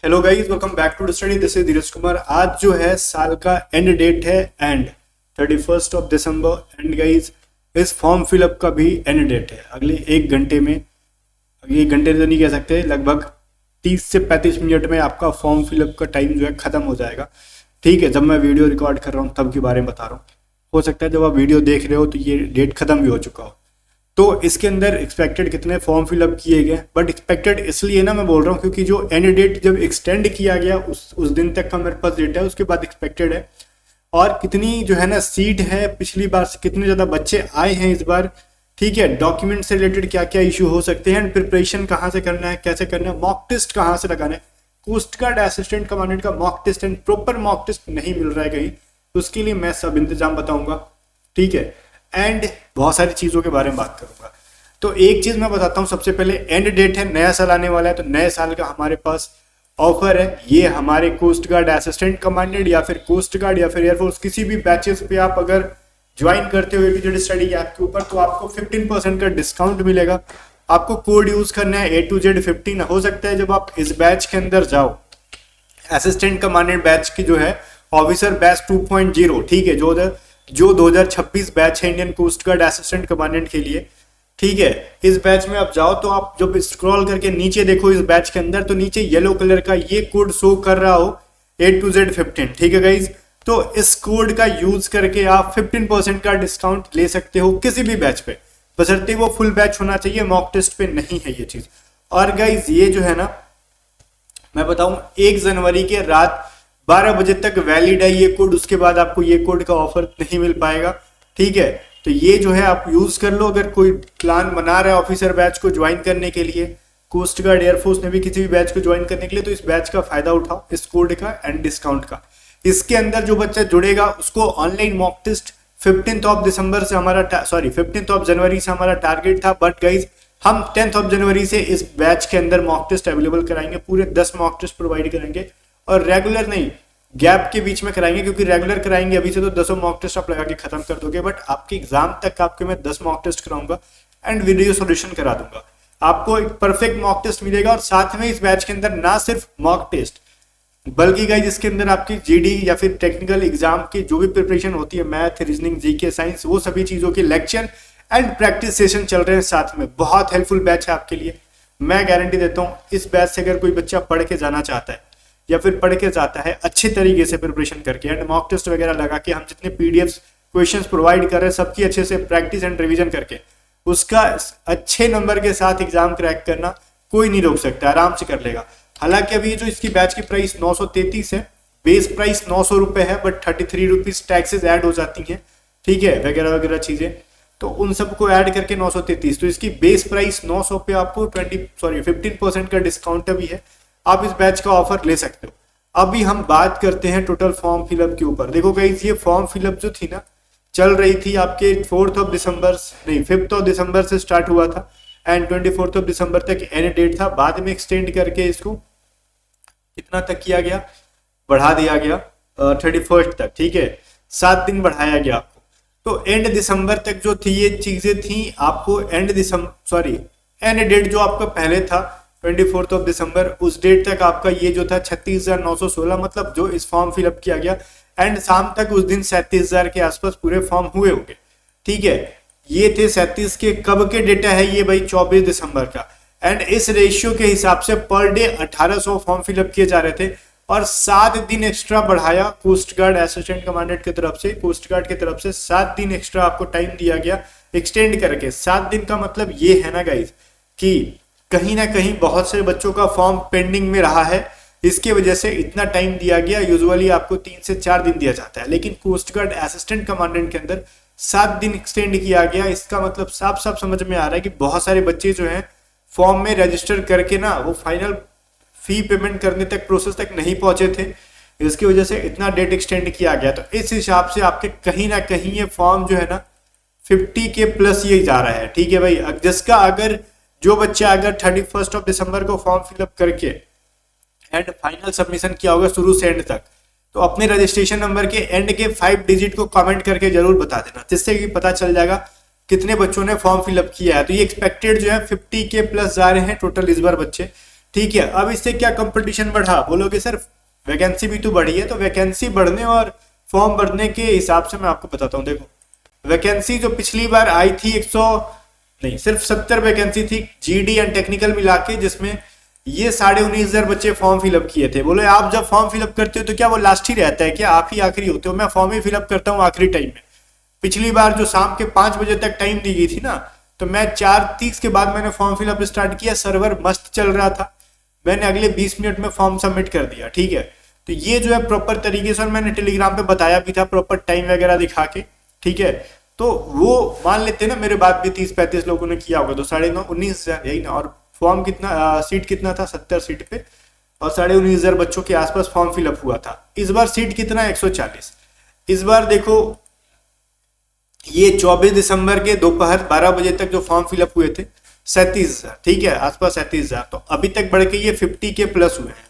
Hello guys, welcome back to study. This is Dheeraj Kumar. आज जो है साल का एंड डेट है, एंड 31 दिसंबर। एंड गाइस, इस फॉर्म फिलअप का भी एंड डेट है अगले 1 घंटे में। अगले 1 घंटे तो नहीं कह सकते, लगभग 30 से 35 मिनट में आपका फॉर्म फिलअप का टाइम जो है खत्म हो जाएगा। ठीक है, जब मैं वीडियो रिकॉर्ड कर रहा हूँ तब के बारे में बता रहा हूँ। हो सकता है जब आप वीडियो देख रहे हो तो ये डेट खत्म भी हो चुका हो। तो इसके अंदर एक्सपेक्टेड कितने फॉर्म फिलअप किए गए, बट एक्सपेक्टेड इसलिए ना मैं बोल रहा हूँ क्योंकि जो एंड डेट जब एक्सटेंड किया गया उस दिन तक का मेरे पास डेट है, उसके बाद एक्सपेक्टेड है। और कितनी जो है ना सीट है, पिछली बार से कितने ज़्यादा बच्चे आए हैं इस बार। ठीक है, डॉक्यूमेंट से रिलेटेड क्या क्या इशू हो सकते हैं, एंड प्रिपरेशन कहाँ से करना है, कैसे करना है, मॉक टेस्ट कहाँ से लगाना है। कोस्ट गार्ड असिस्टेंट कमांडेंट का mock test and proper mock test नहीं मिल रहा है कहीं, तो उसके लिए मैं सब इंतजाम बताऊंगा। ठीक है, एंड बहुत सारी चीज़ों के बारे में बात करूंगा। तो एक चीज मैं बताता हूँ, सबसे पहले एंड डेट है, नया साल आने वाला है, तो नए साल का हमारे पास ऑफर है। ये हमारे कोस्ट गार्ड असिस्टेंट कमांडेंट या फिर कोस्ट गार्ड या फिर एयरफोर्स किसी भी बैचेस पे आप अगर ज्वाइन करते हो एपीजेड स्टडी ऐप के ऊपर, तो आपको 15% का डिस्काउंट मिलेगा। आपको कोड यूज करना है A2Z15। हो सकता है जब आप इस बैच के अंदर जाओ, असिस्टेंट कमांडेंट बैच की जो है ऑफिसर बैच 2.0, ठीक है, जो 2026 बैच है Indian coast guard assistant commandant के लिए। ठीक है, इस बैच में आप जाओ तो आप जब स्क्रॉल करके नीचे देखो इस बैच के अंदर, तो नीचे येलो कलर का ये कोड शो कर रहा हो A2Z15। ठीक है गाइज, तो इस कोड का यूज करके आप 15% का डिस्काउंट ले सकते हो किसी भी बैच पे, बशर्ते वो फुल बैच होना चाहिए, मॉक टेस्ट पे नहीं है ये चीज। और गाइज ये जो है ना, मैं बताऊं 1 जनवरी के रात 12 बजे तक वैलिड है ये कोड, उसके बाद आपको ये कोड का ऑफर नहीं मिल पाएगा। ठीक है, तो ये जो है आप यूज कर लो। अगर कोई प्लान बना रहा है ऑफिसर बैच को ज्वाइन करने के लिए, कोस्ट गार्ड एयरफोर्स ने भी किसी भी बैच को ज्वाइन करने के लिए, तो इस बैच का फायदा उठाओ, इस कोड का एंड डिस्काउंट का। इसके अंदर जो बच्चा जुड़ेगा उसको ऑनलाइन मॉक टेस्ट 15 जनवरी से हमारा टारगेट था, बट गाइज हम 10 जनवरी से इस बैच के अंदर मॉक टेस्ट अवेलेबल कराएंगे। पूरे 10 मॉक टेस्ट प्रोवाइड करेंगे, और रेगुलर नहीं, गैप के बीच में कराएंगे, क्योंकि रेगुलर कराएंगे अभी से तो 10 मॉक टेस्ट आप लगा के खत्म कर दोगे, बट आपके एग्जाम तक आपके मैं 10 मॉक टेस्ट कराऊंगा एंड वीडियो सॉल्यूशन करा दूंगा। आपको एक परफेक्ट मॉक टेस्ट मिलेगा, और साथ में इस बैच के अंदर ना सिर्फ मॉक टेस्ट बल्कि गाइस इसके अंदर आपकी जीडी या फिर टेक्निकल एग्जाम की जो भी प्रिपरेशन होती है, मैथ, रीजनिंग, जीके, साइंस, वो सभी चीजों के लेक्चर एंड प्रैक्टिस सेशन चल रहे हैं साथ में। बहुत हेल्पफुल बैच है आपके लिए, मैं गारंटी देता हूँ। इस बैच से अगर कोई बच्चा पढ़ के जाना चाहता है या फिर पढ़ के जाता है अच्छे तरीके से प्रिपरेशन करके एंड मॉक टेस्ट वगैरह लगा के, हम जितने पीडीएफ क्वेश्चंस प्रोवाइड कर रहे हैं सबकी अच्छे से प्रैक्टिस एंड रिवीजन करके उसका अच्छे नंबर के साथ एग्जाम क्रैक करना कोई नहीं रोक सकता, आराम से कर लेगा। हालांकि अभी जो इसकी बैच की प्राइस 933 है, बेस प्राइस 900 रुपए है, बट 33 रुपीज टैक्सेस ऐड हो जाती हैं, ठीक है, वगैरह वगैरह चीजें, तो उन सबको ऐड करके 933, तो इसकी बेस प्राइस 900 पे आपको 15% का डिस्काउंट भी है। आप इस बैच का ऑफर ले सकते हो। अभी हम बात करते हैं टोटल फॉर्म फिलअप के ऊपर। देखो गाइस, ये फॉर्म फिलअप जो थी ना, चल रही थी आपके 5 दिसंबर से स्टार्ट हुआ था, एंड 24 दिसंबर तक एंड डेट था। बाद में एक्सटेंड करके इसको कितना तक किया गया, बढ़ा दिया गया 31 तक। ठीक है, 7 दिन बढ़ाया गया आपको। तो एंड दिसंबर तक जो थी ये चीजें थी, आपको एंड डेट जो आपका पहले था 24 दिसंबर, उस डेट तक आपका ये जो था 36,916, मतलब जो इस फॉर्म फिलअप किया गया, एंड शाम तक उस दिन 37,000 के आसपास पूरे फॉर्म हुए होंगे। ठीक है, ये थे 37 के, कब के डेटा है ये भाई 24 दिसंबर का, एंड इस रेशियो के हिसाब से पर डे 1800 फॉर्म फिलअप किए जा रहे थे, और 7 दिन एक्स्ट्रा बढ़ाया कोस्ट गार्ड असिस्टेंट कमांडेंट की तरफ से, कोस्ट गार्ड की तरफ से 7 दिन एक्स्ट्रा आपको टाइम दिया गया एक्सटेंड करके। 7 दिन का मतलब ये है ना गाइज कि कहीं ना कहीं बहुत से बच्चों का फॉर्म पेंडिंग में रहा है, इसके वजह से इतना टाइम दिया गया। यूजुअली आपको 3 से 4 दिन दिया जाता है, लेकिन कोस्ट गार्ड असिस्टेंट कमांडेंट के अंदर 7 दिन एक्सटेंड किया गया। इसका मतलब साफ साफ समझ में आ रहा है कि बहुत सारे बच्चे जो हैं फॉर्म में रजिस्टर करके ना वो फाइनल फी पेमेंट करने तक प्रोसेस तक नहीं पहुंचे थे, इसकी वजह से इतना डेट एक्सटेंड किया गया। तो इस हिसाब से आपके कहीं ना कहीं ये फॉर्म जो है ना 50 के प्लस ये जा रहा है। ठीक है भाई, जिसका अगर जो बच्चा अगर 31 दिसंबर को फॉर्म फिलअप करके एंड फाइनल सबमिशन किया होगा शुरू से एंड तक, तो अपने रजिस्ट्रेशन नंबर के एंड के 5 डिजिट को कमेंट करके जरूर बता देना, जिससे कि पता चल जाएगा कितने बच्चों ने फॉर्म फिलअप किया है। तो ये एक्सपेक्टेड जो है 50 के प्लस जा रहे हैं टोटल इस बार बच्चे। ठीक है, अब इससे क्या कंपटीशन बढ़ा, बोलोगे सर वैकेंसी भी तो बढ़ी है। तो वैकेंसी बढ़ने और फॉर्म बढ़ने के हिसाब से मैं आपको बताता हूँ। देखो वैकेंसी जो पिछली बार आई थी 100 नहीं सिर्फ 70 वैकेंसी थी जीडी एंड टेक्निकल मिला के, जिसमें ये 19,500 बच्चे फॉर्म फिलअप किए थे। बोले आप जब फॉर्म फिलअप करते हो तो क्या वो लास्ट ही रहता है, क्या आप ही आखिरी होते हो? मैं फॉर्म ही फिलअप करता हूँ आखिरी टाइम में। पिछली बार जो शाम के 5 बजे तक टाइम दी गई थी ना, तो मैं 4:30 के बाद मैंने फॉर्म फिलअप स्टार्ट किया, सर्वर मस्त चल रहा था, मैंने अगले 20 मिनट में फॉर्म सबमिट कर दिया। ठीक है, तो ये जो है प्रॉपर तरीके से, और मैंने टेलीग्राम पे बताया भी था प्रॉपर टाइम वगैरह दिखा के। ठीक है, तो वो मान लेते ना मेरे बाद भी 30-35 लोगों ने किया होगा, तो 19,500 यही ना। और फॉर्म कितना सीट कितना था, 70 सीट पे, और 19,500 बच्चों के आसपास फॉर्म फिलअप हुआ था। इस बार सीट कितना है, 140। इस बार देखो ये 24 दिसंबर के दोपहर 12 बजे तक जो फॉर्म फिलअप हुए थे 37,000, ठीक है आसपास 37,000, तो अभी तक बढ़ के ये 50 के प्लस हुए हैं।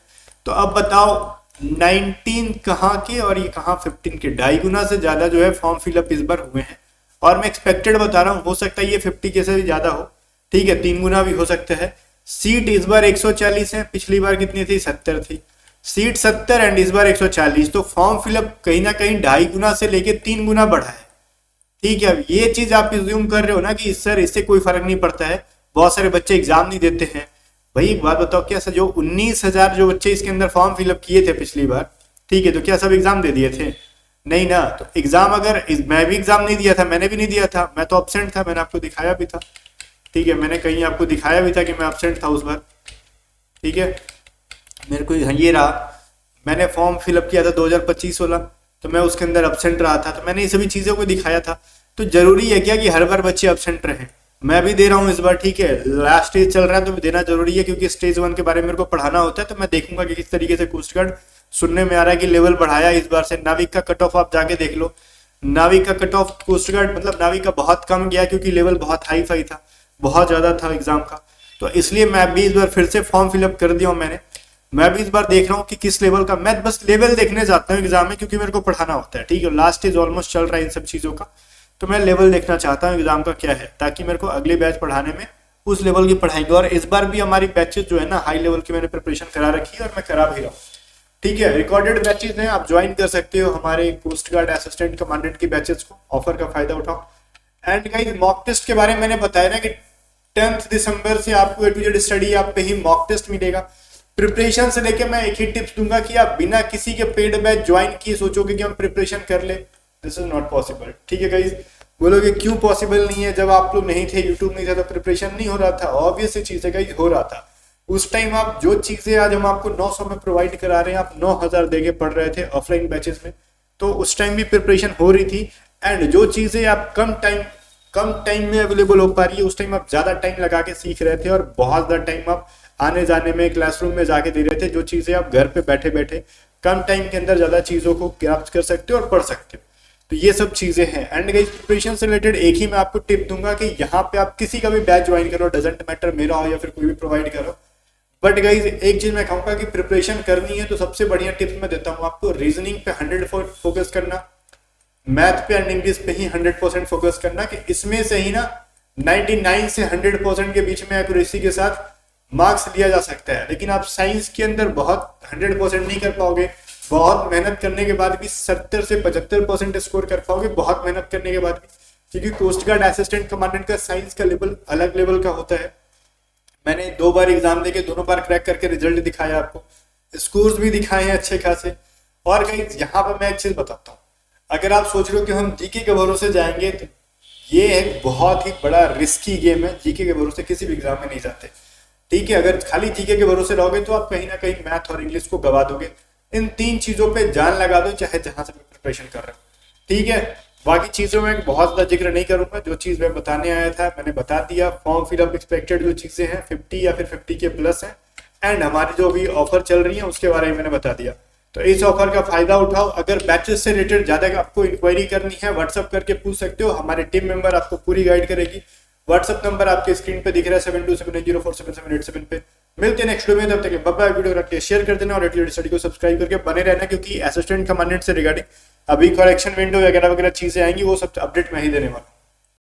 तो अब बताओ 19 कहाँ के और ये कहाँ 15 के, 2.5 गुना से ज्यादा जो है फॉर्म फिलअप इस बार हुए हैं। और मैं एक्सपेक्टेड बता रहा हूँ, हो सकता है ये 50 के से भी ज्यादा हो। ठीक है, 3 गुना भी हो सकता है। सीट इस बार 140 है, पिछली बार कितनी थी, 70 थी। सीट 70 एंड इस बार 140, तो फॉर्म फिलअप कहीं ना कहीं 2.5 गुना से लेके 3 गुना बढ़ा है। ठीक है, अब ये चीज आप इज्यूम कर रहे हो ना कि सर इससे कोई फर्क नहीं पड़ता है, बहुत सारे बच्चे एग्जाम नहीं देते हैं। भाई एक बात बताओ, क्या सर जो 19,000 जो बच्चे इसके अंदर फॉर्म फिलअप किए थे पिछली बार, ठीक है, तो क्या सब एग्जाम दे दिए थे? नहीं ना। तो एग्जाम अगर मैं भी एग्जाम नहीं दिया था, मैंने भी नहीं दिया था, मैं तो एब्सेंट था, मैंने आपको दिखाया भी था। ठीक है, मैंने कहीं आपको दिखाया भी था कि मैं एब्सेंट था उस बार। ठीक है, मेरे को ये रहा, मैंने फॉर्म फिलअप किया था 2025 वाला, तो मैं उसके अंदर एब्सेंट रहा था, तो मैंने ये सभी चीज़ों को दिखाया था। तो जरूरी है क्या कि हर बार बच्चे एब्सेंट रहें? मैं भी दे रहा हूँ इस बार। ठीक है, लास्ट स्टेज चल रहा है तो देना जरूरी है, क्योंकि स्टेज 1 के बारे में मेरे को पढ़ाना होता है। तो मैं देखूंगा कि किस तरीके से कोस्ट गार्ड, सुनने में आ रहा है कि लेवल बढ़ाया इस बार से। नाविक का कट ऑफ आप जाके देख लो, नाविक का कट ऑफ कोस्ट गार्ड मतलब नाविक का बहुत कम गया, क्योंकि लेवल बहुत हाई फाई था, बहुत ज्यादा था एग्जाम का। तो इसलिए मैं भी इस बार फिर से फॉर्म फिलअप कर दिया हूँ मैंने। मैं भी इस बार देख रहा हूँ कि किस लेवल का, मैं बस लेवल देखने जाता हूँ एग्जाम में, क्योंकि मेरे को पढ़ाना होता है। ठीक है, लास्ट स्टेज ऑलमोस्ट चल रहा है इन सब चीजों का, तो मैं लेवल देखना चाहता हूँ एग्जाम का क्या है, ताकि मेरे को अगले बैच पढ़ाने में उस लेवल की पढ़ाएंगे। और इस बार भी हमारी बैचेस जो है ना हाई लेवल की मैंने प्रिपरेशन करा रखी है, और मैं करा भी रहा हूँ। ठीक है, रिकॉर्डेड बैचेस हैं, आप ज्वाइन कर सकते हो हमारे कोस्ट गार्ड असिस्टेंट कमांडेंट की बैचेस को, ऑफर का फायदा उठाओ। एंड गाइस मॉक टेस्ट के बारे में मैंने बताया ना कि 10 दिसंबर से आपको A to Z study app पे ही मॉक टेस्ट मिलेगा। प्रिपरेशन से लेके मैं एक ही टिप्स दूंगा कि आप बिना किसी के पेड बैच ज्वाइन किए सोचोगे कि हम प्रिपरेशन कर ले, दिस इज नॉट पॉसिबल। ठीक है गाइस, बोलोगे क्यों पॉसिबल नहीं है? जब आप लोग नहीं थे, यूट्यूब नहीं था, तो प्रिपरेशन नहीं हो रहा था? ऑब्वियस चीज है गाइस, हो रहा था। उस टाइम आप जो चीजें आज हम आपको 900 में प्रोवाइड करा रहे हैं, आप 9,000 देके पढ़ रहे थे ऑफलाइन बैचेस में, तो उस टाइम भी प्रिपरेशन हो रही थी। एंड जो चीजें आप कम टाइम में अवेलेबल हो पा रही है, उस टाइम आप ज्यादा टाइम लगा के सीख रहे थे, और बहुत ज्यादा टाइम आप आने जाने में क्लासरूम में जाके दे रहे थे। जो चीजें आप घर पे बैठे बैठे कम टाइम के अंदर ज्यादा चीजों को प्राप्त कर सकते हो और पढ़ सकते हो, तो ये सब चीजें हैं। एंड गाइस प्रिपरेशन से रिलेटेड एक ही मैं आपको टिप दूंगा कि यहाँ पे आप किसी का भी बैच ज्वाइन करो, डजंट मैटर मेरा हो या फिर कोई भी प्रोवाइड करो, बट गाइज एक चीज मैं कहूंगा कि प्रिपरेशन करनी है तो सबसे बढ़िया टिप्स मैं देता हूँ आपको, रीजनिंग पे 100% फोकस करना, मैथ पे एंड इंग्लिश पे ही 100% फोकस करना, कि इसमें से ही ना 99 से 100% के बीच में एक्यूरेसी के साथ मार्क्स लिया जा सकता है। लेकिन आप साइंस के अंदर बहुत 100% नहीं कर पाओगे, बहुत मेहनत करने के बाद भी 70 से 75% स्कोर कर पाओगे, बहुत मेहनत करने के बाद भी, क्योंकि कोस्ट गार्ड असिस्टेंट कमांडेंट का साइंस का लेवल अलग लेवल का होता है। मैंने 2 बार एग्जाम देके दोनों बार क्रैक करके रिजल्ट दिखाया आपको, स्कोर्स भी दिखाए हैं अच्छे खासे। और गाइस यहाँ पर मैं एक चीज बताता हूँ, अगर आप सोच रहे हो कि हम जीके के भरोसे जाएंगे, तो ये एक बहुत ही बड़ा रिस्की गेम है। जीके के भरोसे किसी भी एग्जाम में नहीं जाते। ठीक है, अगर खाली जीके के भरोसे रहोगे तो आप कहीं ना कहीं मैथ और इंग्लिश को गवा दोगे। इन 3 चीजों पे जान लगा दो, चाहे जहां से प्रिपरेशन कर रहे हो। ठीक है, बाकी चीजों में बहुत ज्यादा जिक्र नहीं करूंगा, जो चीज मैं बताने आया था मैंने बता दिया। फॉर्म फिलअप एक्सपेक्टेड जो चीजें हैं 50 या फिर 50 के प्लस है, एंड हमारी जो भी ऑफर चल रही है उसके बारे में मैंने बता दिया। तो इस ऑफर का फायदा उठाओ। अगर बैचेस से रिलेटेड ज्यादा आपको इंक्वायरी करनी है, व्हाट्सअप करके पूछ सकते हो, हमारे टीम मेंबर आपको पूरी गाइड करेगी। व्हाट्सअप नंबर आपके स्क्रीन पे दिख रहा है 7278047787 पे। मिलते हैं नेक्स्ट वीडियो में, तब तक बाय बाय। वीडियो रख के शेयर कर देना और A to Z स्टडी को सब्सक्राइब करके बने रहना, क्योंकि असिस्टेंट कमांडेंट से रिगार्डिंग अभी करेक्शन विंडो वगैरह चीजें आएंगी, वो सब अपडेट मैं ही देने वाला हूँ।